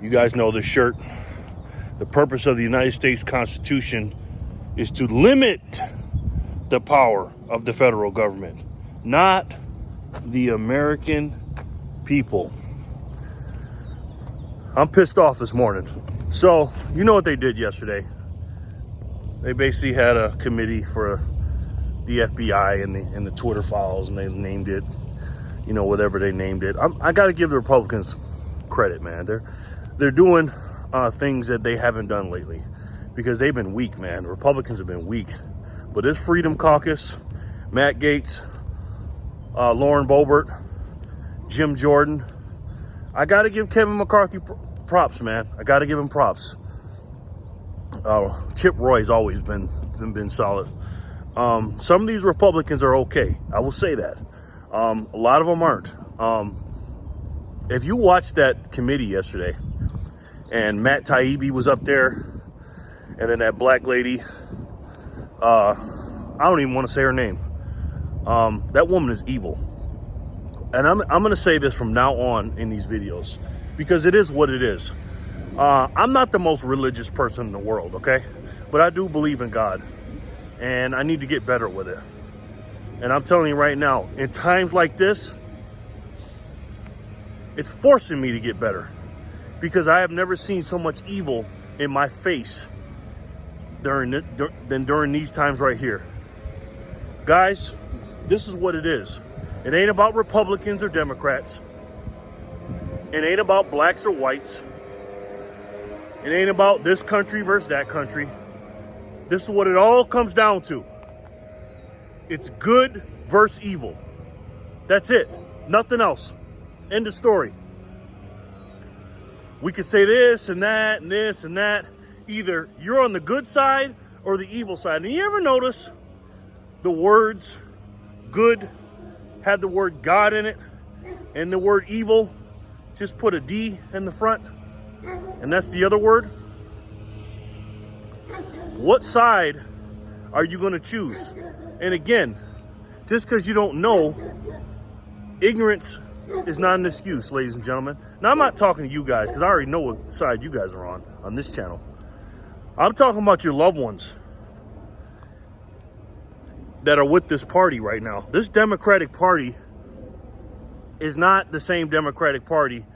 You guys know this shirt. The purpose of the United States Constitution is to limit the power of the federal government, not the American people. I'm pissed off this morning. So, you know what they did yesterday? They basically had a committee for the FBI and the Twitter files, and they named it, whatever they named it. I got to give the Republicans credit, man. They're doing things that they haven't done lately because they've been weak, man. The Republicans have been weak. But this Freedom Caucus, Matt Gaetz, Lauren Boebert, Jim Jordan, I got to give Kevin McCarthy props, man. I got to give him props. Chip Roy's always been solid. Some of these Republicans are okay. I will say that. A lot of them aren't. If you watched that committee yesterday, and Matt Taibbi was up there, and then that black lady, I don't even want to say her name. That woman is evil. And I'm going to say this from now on in these videos, because it is what it is. I'm not the most religious person in the world, okay? But I do believe in God, and I need to get better with it. And I'm telling you right now, in times like this, it's forcing me to get better, because I have never seen so much evil in my face than during these times right here. Guys, this is what it is. It ain't about Republicans or Democrats. It ain't about blacks or whites. It ain't about this country versus that country. This is what it all comes down to. It's good versus evil. That's it. Nothing else. End of story. We could say this and that and this and that. Either you're on the good side or the evil side. And you ever notice the words good have the word God in it, and the word evil just put a D in the front, and that's the other word? What side are you going to choose? And again, just because you don't know, ignorance is not an excuse, ladies and gentlemen. Now, I'm not talking to you guys, because I already know what side you guys are on this channel. I'm talking about your loved ones that are with this party right now. This Democratic Party is not the same Democratic Party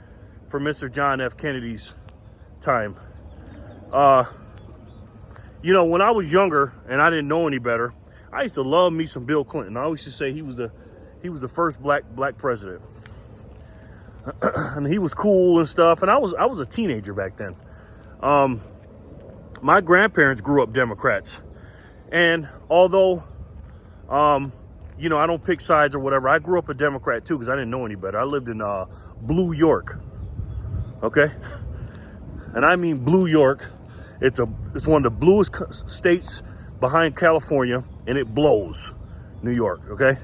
for Mr. John F. Kennedy's time. When I was younger and I didn't know any better, I used to love me some Bill Clinton. I always used to say he was the first black president. And he was cool and stuff. And I was a teenager back then. My grandparents grew up Democrats. And although I don't pick sides or whatever, I grew up a Democrat too, because I didn't know any better. I lived in Blue York. Okay? And I mean Blue York. It's one of the bluest states behind California, and it blows. New York, okay?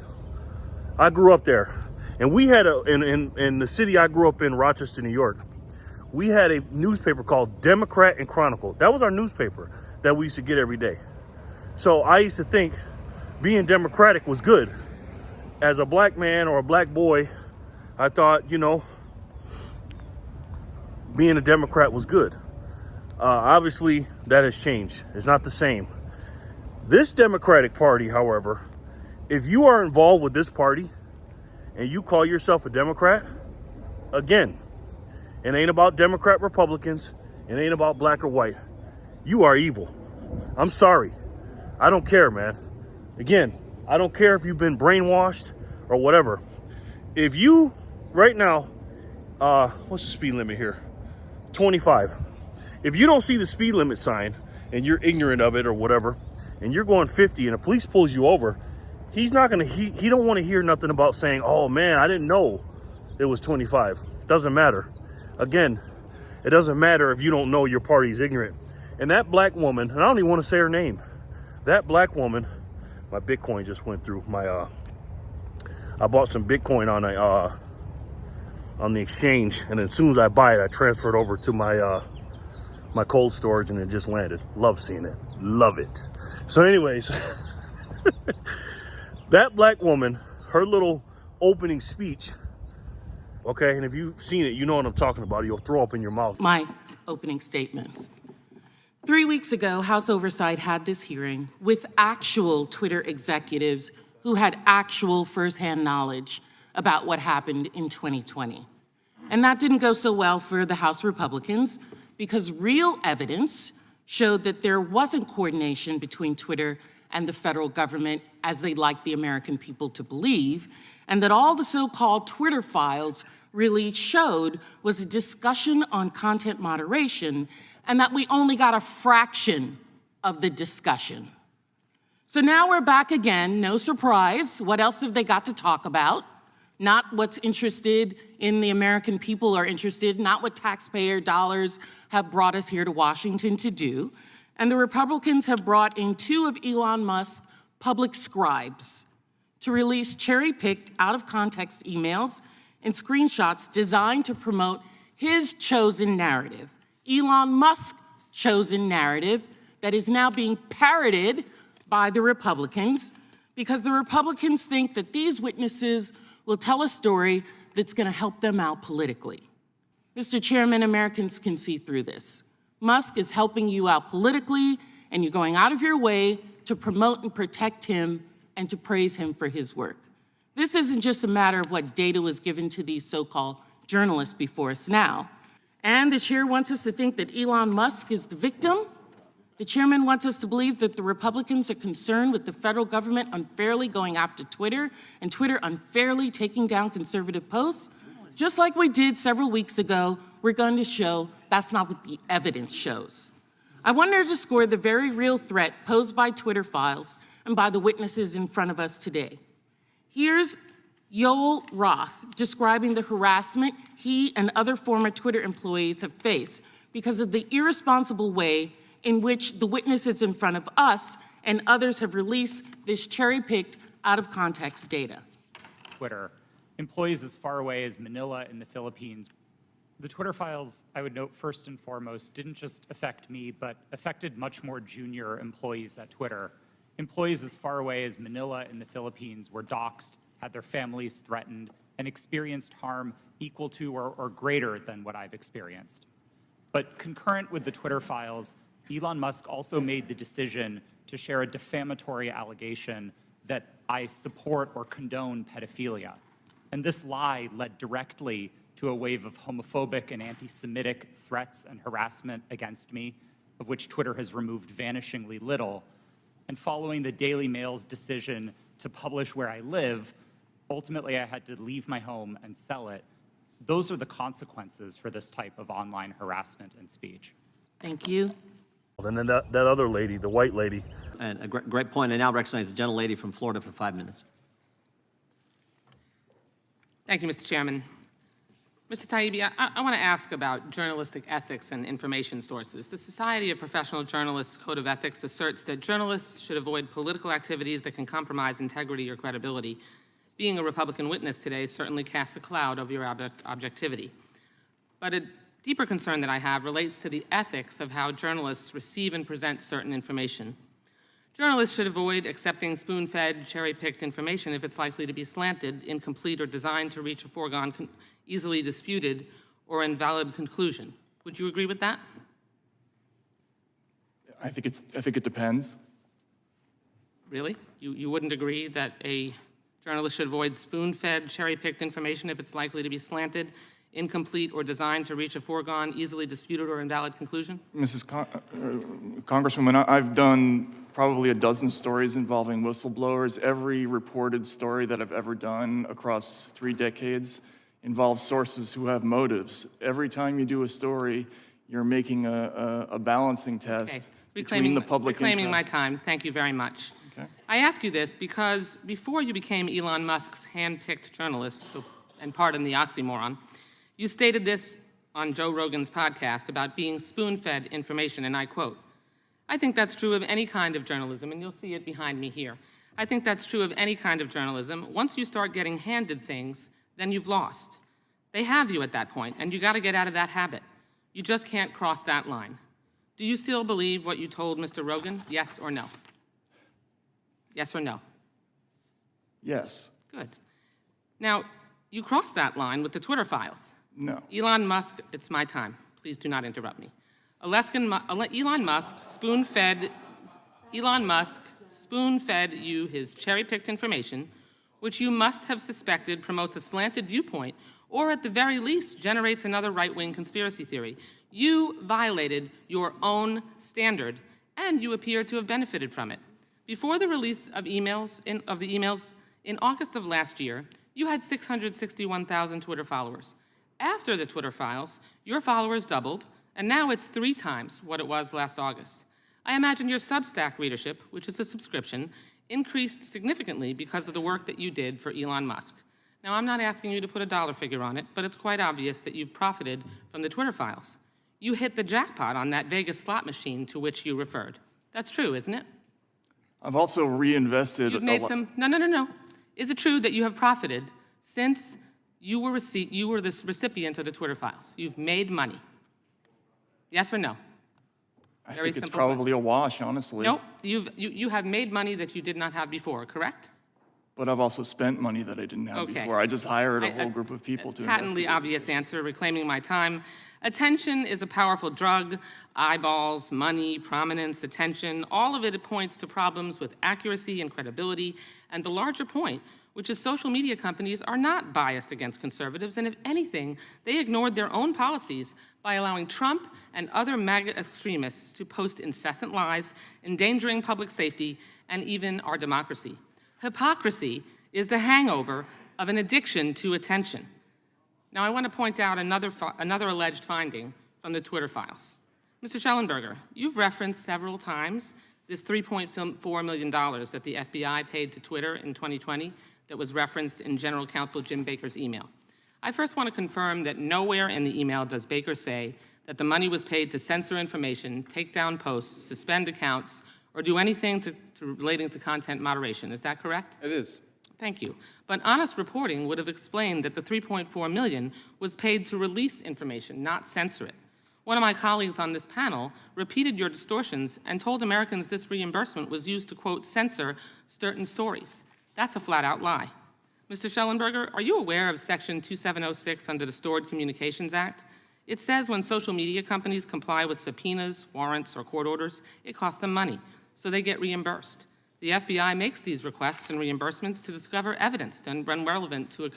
I grew up there. And we had in the city I grew up in, Rochester, New York, we had a newspaper called Democrat and Chronicle. That was our newspaper that we used to get every day. So I used to think being Democratic was good. As a black man or a black boy, I thought, being a Democrat was good. Obviously, that has changed. It's not the same. This Democratic Party, however, if you are involved with this party and you call yourself a Democrat, again, it ain't about Democrat Republicans. It ain't about black or white. You are evil. I'm sorry. I don't care, man. Again, I don't care if you've been brainwashed or whatever. If you, right now, what's the speed limit here? 25. If you don't see the speed limit sign and you're ignorant of it or whatever, and you're going 50 and the police pulls you over, he don't want to hear nothing about saying, oh man, I didn't know it was 25. Doesn't matter. Again, it doesn't matter if you don't know your party's ignorant. And that black woman, and I don't even want to say her name, that black woman, my Bitcoin just went through my, I bought some Bitcoin on the exchange, and as soon as I buy it, I transfer it over to my cold storage, and it just landed. Love seeing it. Love it. So anyways, that black woman, her little opening speech Okay, and if you've seen it, you know what I'm talking about. You'll throw up in your mouth. My opening statements. 3 weeks ago, House Oversight had this hearing with actual Twitter executives who had actual firsthand knowledge about what happened in 2020. And that didn't go so well for the House Republicans because real evidence showed that there wasn't coordination between Twitter and the federal government as they'd like the American people to believe, and that all the so-called Twitter files really showed was a discussion on content moderation, and that we only got a fraction of the discussion. So now we're back again, no surprise. What else have they got to talk about? Not what's interested in the American people are interested, not what taxpayer dollars have brought us here to Washington to do. And the Republicans have brought in 2 of Elon Musk's public scribes to release cherry-picked, out-of-context emails and screenshots designed to promote his chosen narrative, Elon Musk's chosen narrative, that is now being parroted by the Republicans because the Republicans think that these witnesses will tell a story that's going to help them out politically. Mr. Chairman, Americans can see through this. Musk is helping you out politically, and you're going out of your way to promote and protect him and to praise him for his work. This isn't just a matter of what data was given to these so-called journalists before us now. And the chair wants us to think that Elon Musk is the victim. The chairman wants us to believe that the Republicans are concerned with the federal government unfairly going after Twitter and Twitter unfairly taking down conservative posts. Just like we did several weeks ago, we're going to show that's not what the evidence shows. I want to underscore the very real threat posed by Twitter files and by the witnesses in front of us today. Here's Yoel Roth describing the harassment he and other former Twitter employees have faced because of the irresponsible way in which the witnesses in front of us and others have released this cherry-picked, out-of-context data. Twitter. Employees as far away as Manila in the Philippines. The Twitter files, I would note first and foremost, didn't just affect me, but affected much more junior employees at Twitter. Employees as far away as Manila in the Philippines were doxxed, had their families threatened, and experienced harm equal to or greater than what I've experienced. But concurrent with the Twitter files, Elon Musk also made the decision to share a defamatory allegation that I support or condone pedophilia. And this lie led directly to a wave of homophobic and anti-Semitic threats and harassment against me, of which Twitter has removed vanishingly little. And following the Daily Mail's decision to publish where I live, ultimately I had to leave my home and sell it. Those are the consequences for this type of online harassment and speech. Thank you. And then that other lady, the white lady. And a great point. I now recognize the gentlelady from Florida for 5 minutes. Thank you, Mr. Chairman. Mr. Taibbi, I want to ask about journalistic ethics and information sources. The Society of Professional Journalists Code of Ethics asserts that journalists should avoid political activities that can compromise integrity or credibility. Being a Republican witness today certainly casts a cloud over your objectivity. But a deeper concern that I have relates to the ethics of how journalists receive and present certain information. Journalists should avoid accepting spoon-fed, cherry-picked information if it's likely to be slanted, incomplete, or designed to reach a foregone, easily disputed, or invalid conclusion. Would you agree with that? I think it depends. Really? You wouldn't agree that a journalist should avoid spoon-fed, cherry-picked information if it's likely to be slanted, incomplete, or designed to reach a foregone, easily disputed, or invalid conclusion? Congresswoman, I've done probably a dozen stories involving whistleblowers. Every reported story that I've ever done across 3 decades involves sources who have motives. Every time you do a story, you're making a balancing test between the public interest. Reclaiming my time. Thank you very much. Okay. I ask you this because before you became Elon Musk's hand-picked journalist, and pardon the oxymoron, you stated this on Joe Rogan's podcast about being spoon-fed information, and I quote, "I think that's true of any kind of journalism," and you'll see it behind me here. "I think that's true of any kind of journalism. Once you start getting handed things, then you've lost. They have you at that point, and you got to get out of that habit. You just can't cross that line." Do you still believe what you told Mr. Rogan? Yes or no? Yes or no? Yes. Good. Now, You crossed that line with the Twitter files. No. Elon Musk, it's my time. Please do not interrupt me. Elon Musk spoon-fed you his cherry-picked information, which you must have suspected promotes a slanted viewpoint, or at the very least generates another right-wing conspiracy theory. You violated your own standard, and you appear to have benefited from it. Before the release of the emails in August of last year, you had 661,000 Twitter followers. After the Twitter files, your followers doubled, and now it's 3 times what it was last August. I imagine your Substack readership, which is a subscription, increased significantly because of the work that you did for Elon Musk. Now, I'm not asking you to put a dollar figure on it, but it's quite obvious that you've profited from the Twitter files. You hit the jackpot on that Vegas slot machine to which you referred. That's true, isn't it? I've also reinvested. You've made some, no. Is it true that you have profited since you were the recipient of the Twitter files? You've made money. Yes or no? I Very think it's simple probably a wash, honestly. Nope, you have made money that you did not have before, correct? But I've also spent money that I didn't have Okay. before. I just hired a whole group of people to Patently investigate. obvious answer, reclaiming my time. Attention is a powerful drug. Eyeballs, money, prominence, attention, all of it points to problems with accuracy and credibility. And the larger point, which is social media companies are not biased against conservatives, and if anything, they ignored their own policies by allowing Trump and other MAGA extremists to post incessant lies, endangering public safety and even our democracy. Hypocrisy is the hangover of an addiction to attention. Now, I want to point out another alleged finding from the Twitter files. Mr. Schellenberger, you've referenced several times this $3.4 million that the FBI paid to Twitter in 2020 that was referenced in General Counsel Jim Baker's email. I first want to confirm that nowhere in the email does Baker say that the money was paid to censor information, take down posts, suspend accounts, or do anything relating to content moderation. Is that correct? It is. Thank you. But honest reporting would have explained that the $3.4 million was paid to release information, not censor it. One of my colleagues on this panel repeated your distortions and told Americans this reimbursement was used to, quote, censor certain stories. That's a flat-out lie. Mr. Schellenberger, are you aware of Section 2706 under the Stored Communications Act? It says when social media companies comply with subpoenas, warrants, or court orders, it costs them money, so they get reimbursed. The FBI makes these requests and reimbursements to discover evidence and run relevant to a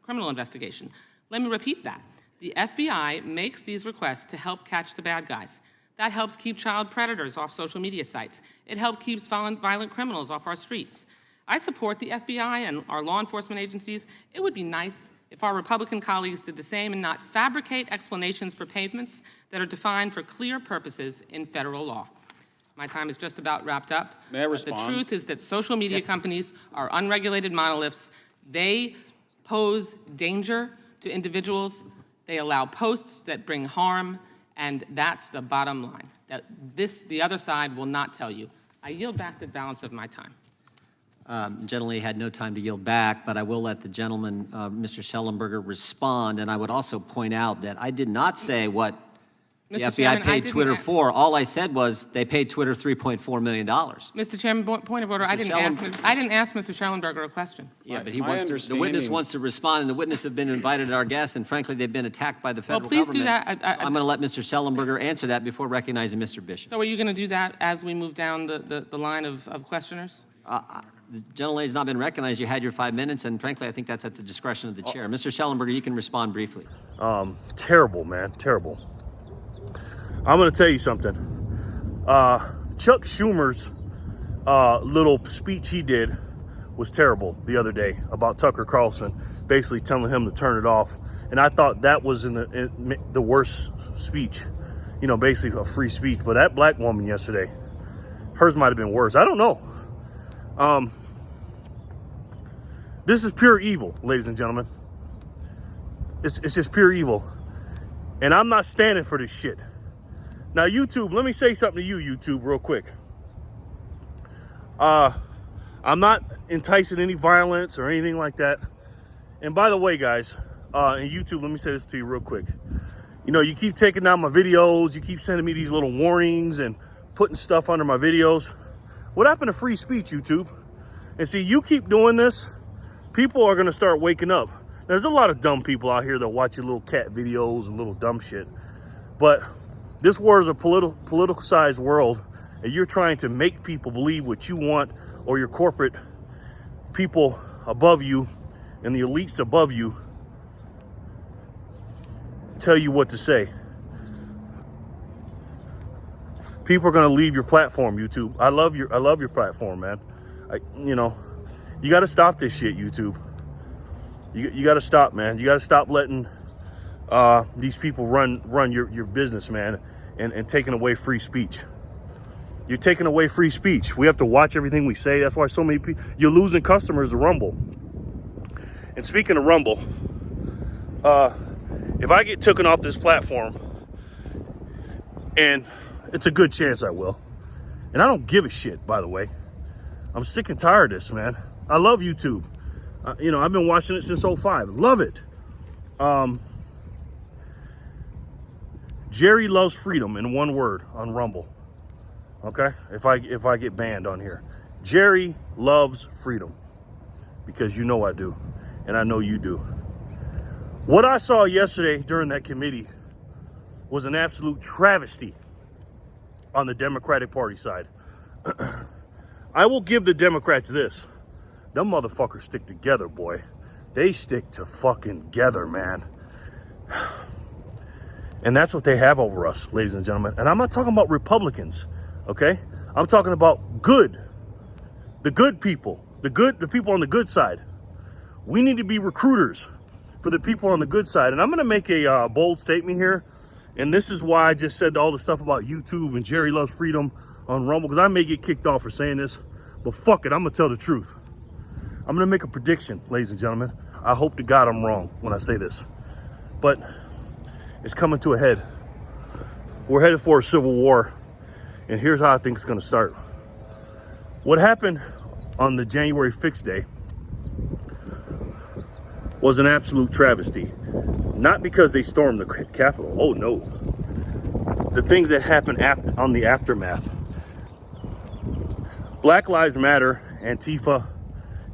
criminal investigation. Let me repeat that. The FBI makes these requests to help catch the bad guys. That helps keep child predators off social media sites. It helps keep violent criminals off our streets. I support the FBI and our law enforcement agencies. It would be nice if our Republican colleagues did the same and not fabricate explanations for payments that are defined for clear purposes in federal law. My time is just about wrapped up. May I But respond? the truth is that social media companies are unregulated monoliths. They pose danger to individuals. They allow posts that bring harm, and that's the bottom line. That the other side will not tell you. I yield back the balance of my time. Gentleman had no time to yield back, but I will let the gentleman, Mr. Schellenberger, respond. And I would also point out that I did not say what the Mr. FBI Chairman, I paid didn't Twitter ask- for. All I said was they paid Twitter $3.4 million. Mr. Chairman, point of order. I didn't ask Mr. Schellenberger a question. Yeah, but he My wants to, the witness understanding- wants to respond, and the witness have been invited at our guests, and frankly, they've been attacked by the federal please do government. that. I'm going to let Mr. Schellenberger answer that before recognizing Mr. Bishop. So are you going to do that as we move down the line of questioners? The gentlelady has not been recognized. You had your 5 minutes, and frankly, I think that's at the discretion of the chair. Mr. Schellenberger, you can respond briefly. Terrible, man. Terrible. I'm going to tell you something. Chuck Schumer's little speech he did was terrible the other day about Tucker Carlson, basically telling him to turn it off. And I thought that was in the worst speech, you know, basically a free speech. But that black woman yesterday, hers might have been worse. I don't know. This is pure evil, ladies and gentlemen. It's just pure evil. And I'm not standing for this shit. Now, YouTube, let me say something to you, YouTube, real quick. I'm not enticing any violence or anything like that. And by the way, guys, and YouTube, let me say this to you real quick. You know, you keep taking down my videos. You keep sending me these little warnings and putting stuff under my videos. What happened to free speech, YouTube? And see, you keep doing this, people are going to start waking up. There's a lot of dumb people out here that watch your little cat videos and little dumb shit. But this world is a politicized world, and you're trying to make people believe what you want, or your corporate people above you and the elites above you tell you what to say. People are gonna leave your platform, YouTube. I love your platform, man. You got to stop this shit, YouTube. You got to stop, man. You got to stop letting these people run your business, man, and taking away free speech. You're taking away free speech. We have to watch everything we say. That's why so many people, you're losing customers to Rumble. And speaking of Rumble, if I get taken off this platform, and it's a good chance I will, and I don't give a shit, by the way. I'm sick and tired of this, man. I love YouTube. I've been watching it since 2005. Love it. Jerry loves freedom in one word on Rumble. Okay? If I get banned on here. Jerry loves freedom. Because you know I do. And I know you do. What I saw yesterday during that committee was an absolute travesty on the Democratic Party side. I will give the Democrats this. Them motherfuckers stick together, boy. They stick to fucking together, man. And that's what they have over us, ladies and gentlemen. And I'm not talking about Republicans, okay? I'm talking about good. The good people. The people on the good side. We need to be recruiters for the people on the good side. And I'm going to make a bold statement here. And this is why I just said all the stuff about YouTube and Jerry loves freedom on Rumble, because I may get kicked off for saying this. But fuck it, I'm going to tell the truth. I'm going to make a prediction, ladies and gentlemen. I hope to God I'm wrong when I say this. But it's coming to a head. We're headed for a civil war. And here's how I think it's going to start. What happened on the January 6th day was an absolute travesty. Not because they stormed the Capitol. Oh, no. The things that happened on the aftermath. Black Lives Matter, Antifa,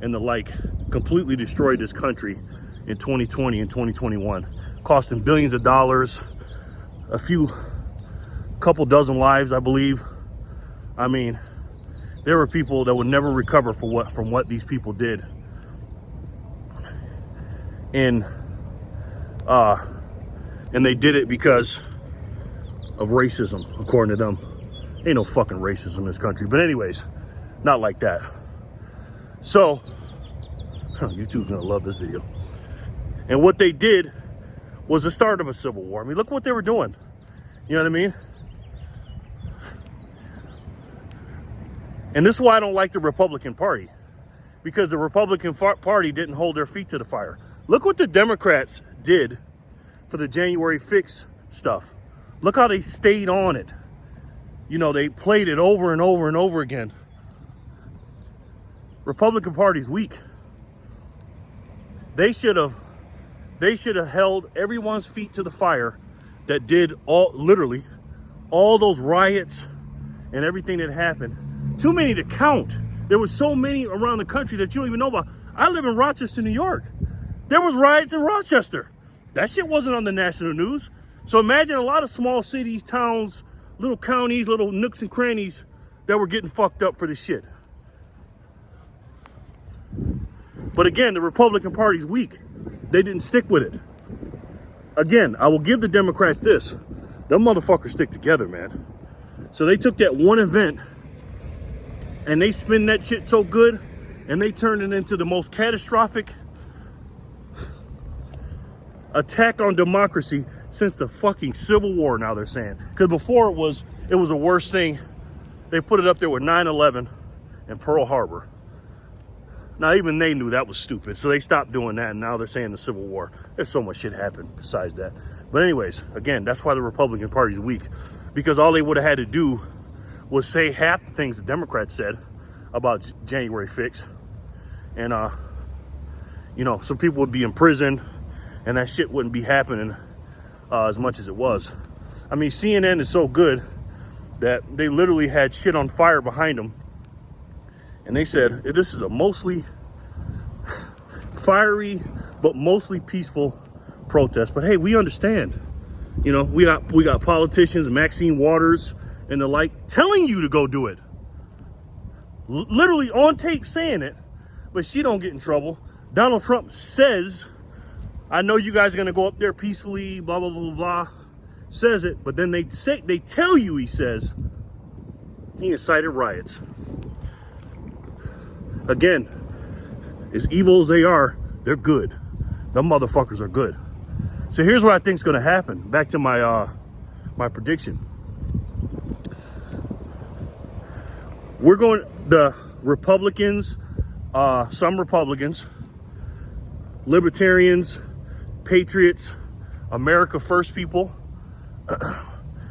and the like completely destroyed this country in 2020 and 2021, costing billions of dollars, couple dozen lives, I believe. I mean, there were people that would never recover from what these people did. And they did it because of racism, according to them. Ain't no fucking racism in this country. But anyways, not like that. So, YouTube's gonna love this video. And what they did was the start of a civil war. I mean, look what they were doing. You know what I mean? And this is why I don't like the Republican Party. Because the Republican Party didn't hold their feet to the fire. Look what the Democrats did for the January 6th stuff. Look how they stayed on it. They played it over and over and over again. Republican Party's weak. They should have held everyone's feet to the fire that did literally all those riots and everything that happened. Too many to count. There was so many around the country that you don't even know about. I live in Rochester, New York. There was riots in Rochester. That shit wasn't on the national news. So imagine a lot of small cities, towns, little counties, little nooks and crannies that were getting fucked up for this shit. But again, the Republican Party's weak. They didn't stick with it. Again, I will give the Democrats this. Them motherfuckers stick together, man. So they took that one event and they spin that shit so good and they turned it into the most catastrophic attack on democracy since the fucking Civil War, now they're saying. Because before it was the worst thing. They put it up there with 9/11 and Pearl Harbor. Now, even they knew that was stupid, so they stopped doing that, and now they're saying the Civil War. There's so much shit happened besides that. But anyways, again, that's why the Republican Party's weak, because all they would have had to do was say half the things the Democrats said about January 6th, and, some people would be in prison, and that shit wouldn't be happening as much as it was. I mean, CNN is so good that they literally had shit on fire behind them. And they said, this is a mostly fiery but mostly peaceful protests. But hey, we understand. You know, we got politicians, Maxine Waters and the like, telling you to go do it. Literally on tape saying it, but she don't get in trouble. Donald Trump says, I know you guys are gonna go up there peacefully, blah, blah, blah, blah, blah. Says it, but then they tell you he says he incited riots. Again, as evil as they are, they're good. Them motherfuckers are good. So here's what I think is gonna happen. Back to my my prediction. The Republicans, some Republicans, libertarians, patriots, America First people,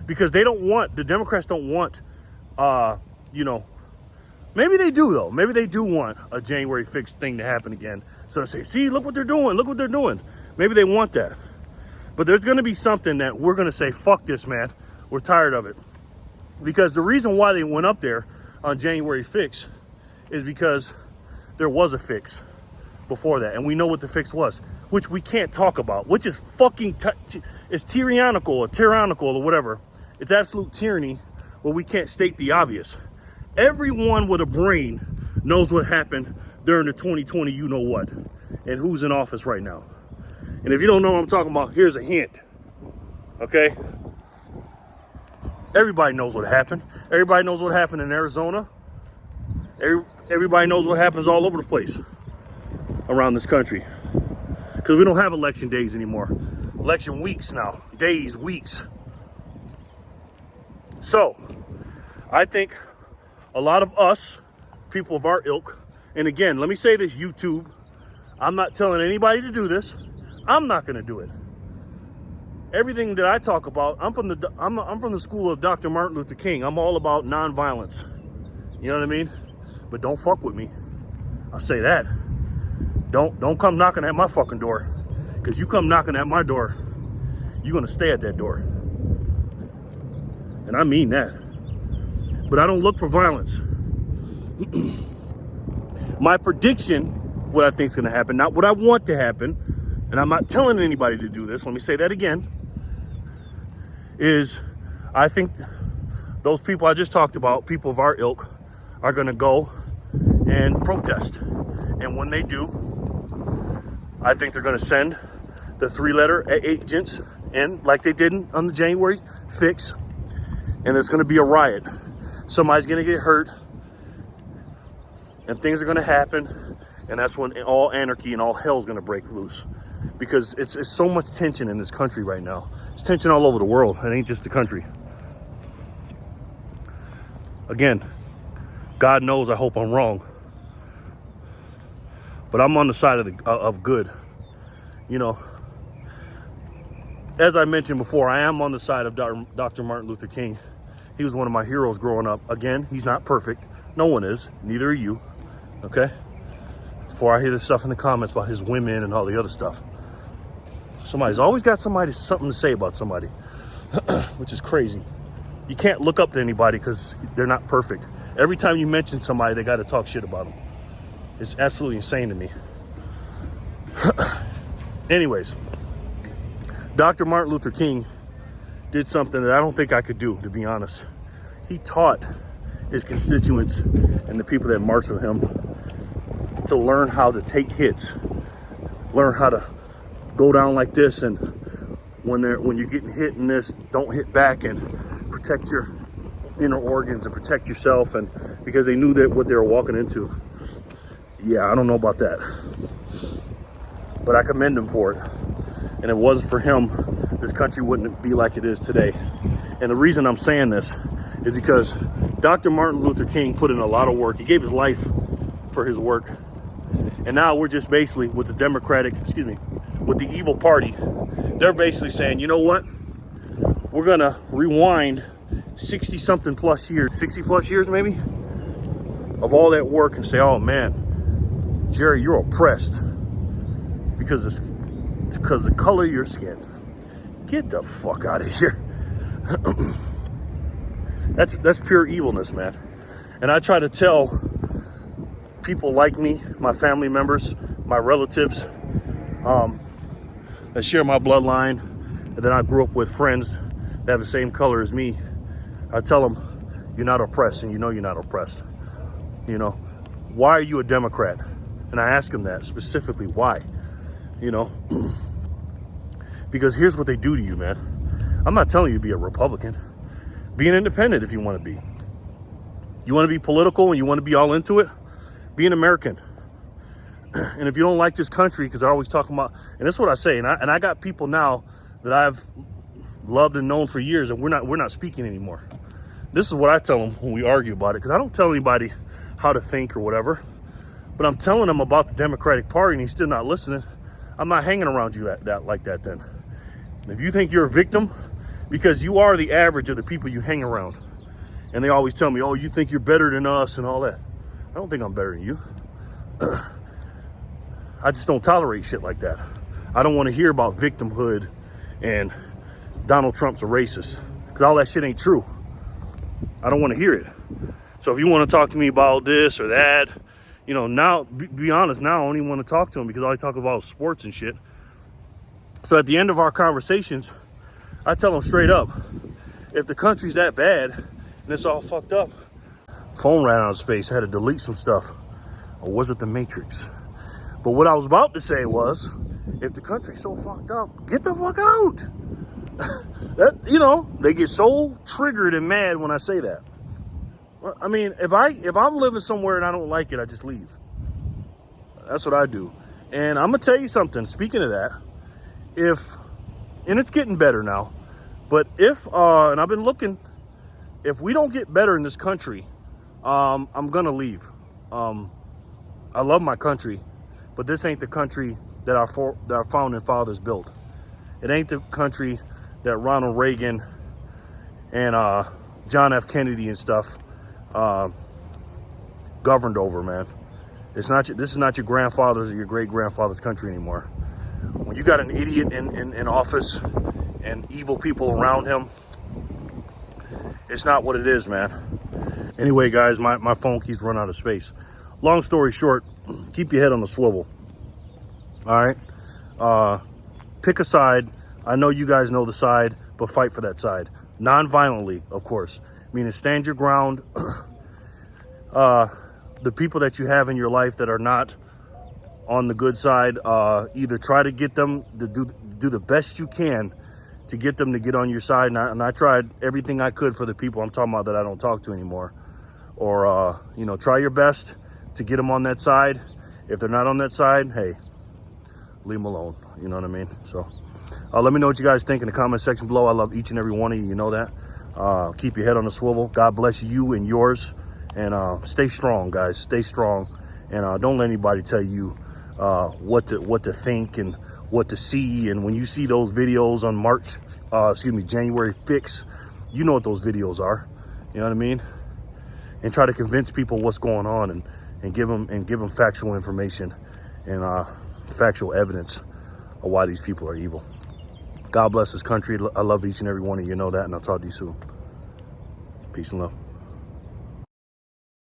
because they don't want, the Democrats don't want, you know, maybe they do though. Maybe they do want a January 6th thing to happen again. So they say, see, look what they're doing. Look what they're doing. Maybe they want that. But there's going to be something that we're going to say, fuck this, man. We're tired of it. Because the reason why they went up there on January 6th is because there was a fix before that. And we know what the fix was, which we can't talk about, which is fucking, it's tyrannical or whatever. It's absolute tyranny where we can't state the obvious. Everyone with a brain knows what happened during the 2020 you know what and who's in office right now. And if you don't know what I'm talking about, here's a hint, okay? Everybody knows what happened. Everybody knows what happened in Arizona. Everybody knows what happens all over the place around this country. Because we don't have election days anymore. Election weeks now. Days, weeks. So, I think a lot of us, people of our ilk, and again, let me say this, YouTube, I'm not telling anybody to do this. I'm not going to do it. Everything that I talk about, I'm from the school of Dr. Martin Luther King. I'm all about nonviolence. You know what I mean? But don't fuck with me. I'll say that. Don't come knocking at my fucking door. Because you come knocking at my door, you're going to stay at that door. And I mean that. But I don't look for violence. My prediction, what I think is going to happen, not what I want to happen, and I'm not telling anybody to do this, let me say that again, is I think those people I just talked about, people of our ilk, are going to go and protest. And when they do, I think they're going to send the 3-letter agents in like they did on the January 6th, and there's going to be a riot. Somebody's going to get hurt, and things are going to happen, and that's when all anarchy and all hell's going to break loose. Because it's so much tension in this country right now. It's tension all over the world. It ain't just the country. Again, God knows I hope I'm wrong. But I'm on the side of good. You know, as I mentioned before, I am on the side of Dr. Martin Luther King. He was one of my heroes growing up. Again, he's not perfect. No one is. Neither are you. Okay? Before I hear this stuff in the comments about his women and all the other stuff. Somebody's always got something to say about somebody, which is crazy. You can't look up to anybody because they're not perfect. Every time you mention somebody, they got to talk shit about them. It's absolutely insane to me. Anyways, Dr. Martin Luther King did something that I don't think I could do, to be honest. He taught his constituents and the people that marched with him to learn how to take hits, learn how to go down like this, and when you're getting hit in this, don't hit back, and protect your inner organs and protect yourself, and because they knew that what they were walking into. Yeah, I don't know about that, but I commend him for it. And if it wasn't for him, this country wouldn't be like it is today. And the reason I'm saying this is because Dr. Martin Luther King put in a lot of work. He gave his life for his work. And now we're just basically with with the evil party, they're basically saying, you know what? We're gonna rewind 60 plus years maybe, of all that work and say, oh man, Jerry, you're oppressed because of the color of your skin. Get the fuck out of here. That's pure evilness, man. And I try to tell people like me, my family members, my relatives, that share my bloodline, and then I grew up with friends that have the same color as me. I tell them, you're not oppressed, and you know you're not oppressed. You know, why are you a Democrat? And I ask them that specifically, why? You know, because here's what they do to you, man. I'm not telling you to be a Republican. Be an independent if you want to be. You want to be political and you want to be all into it? Be an American. And if you don't like this country, because they're always talking about, and that's what I say, and I got people now that I've loved and known for years, and we're not speaking anymore. This is what I tell them when we argue about it, because I don't tell anybody how to think or whatever, but I'm telling them about the Democratic Party, and he's still not listening. I'm not hanging around you like that then. If you think you're a victim, because you are the average of the people you hang around, and they always tell me, oh, you think you're better than us and all that. I don't think I'm better than you. I just don't tolerate shit like that. I don't want to hear about victimhood and Donald Trump's a racist, because all that shit ain't true. I don't want to hear it. So if you want to talk to me about this or that, you know, now, be honest, now I don't even want to talk to him because all I talk about is sports and shit. So at the end of our conversations, I tell them straight up, if the country's that bad and it's all fucked up, phone ran out of space, I had to delete some stuff. Or was it the Matrix? But what I was about to say was, if the country's so fucked up, get the fuck out. That, you know, they get so triggered and mad when I say that. I mean, if I'm living somewhere and I don't like it, I just leave. That's what I do. And I'm gonna tell you something. Speaking of that, and it's getting better now, but and I've been looking, if we don't get better in this country, I'm gonna leave. I love my country, but this ain't the country that our founding fathers built. It ain't the country that Ronald Reagan and John F. Kennedy and stuff governed over, man. This is not your grandfather's or your great-grandfather's country anymore. When you got an idiot in office and evil people around him, it's not what it is, man. Anyway, guys, my phone keeps running out of space. Long story short, keep your head on the swivel. All right? Pick a side. I know you guys know the side, but fight for that side. Non-violently, of course. Meaning stand your ground. The people that you have in your life that are not on the good side, either try to get them to do the best you can to get them to get on your side. And I tried everything I could for the people I'm talking about that I don't talk to anymore. Or, you know, try your best to get them on that side. If they're not on that side, hey, leave them alone. You know what I mean? So let me know what you guys think in the comment section below. I love each and every one of you. You know that. Keep your head on the swivel. God bless you and yours. And stay strong, guys. Stay strong. And don't let anybody tell you what to think and what to see. And when you see those videos on January 5th, you know what those videos are. You know what I mean? And try to convince people what's going on and give them factual information and factual evidence of why these people are evil. God bless this country. I love each and every one of you. You know that, and I'll talk to you soon. Peace and love.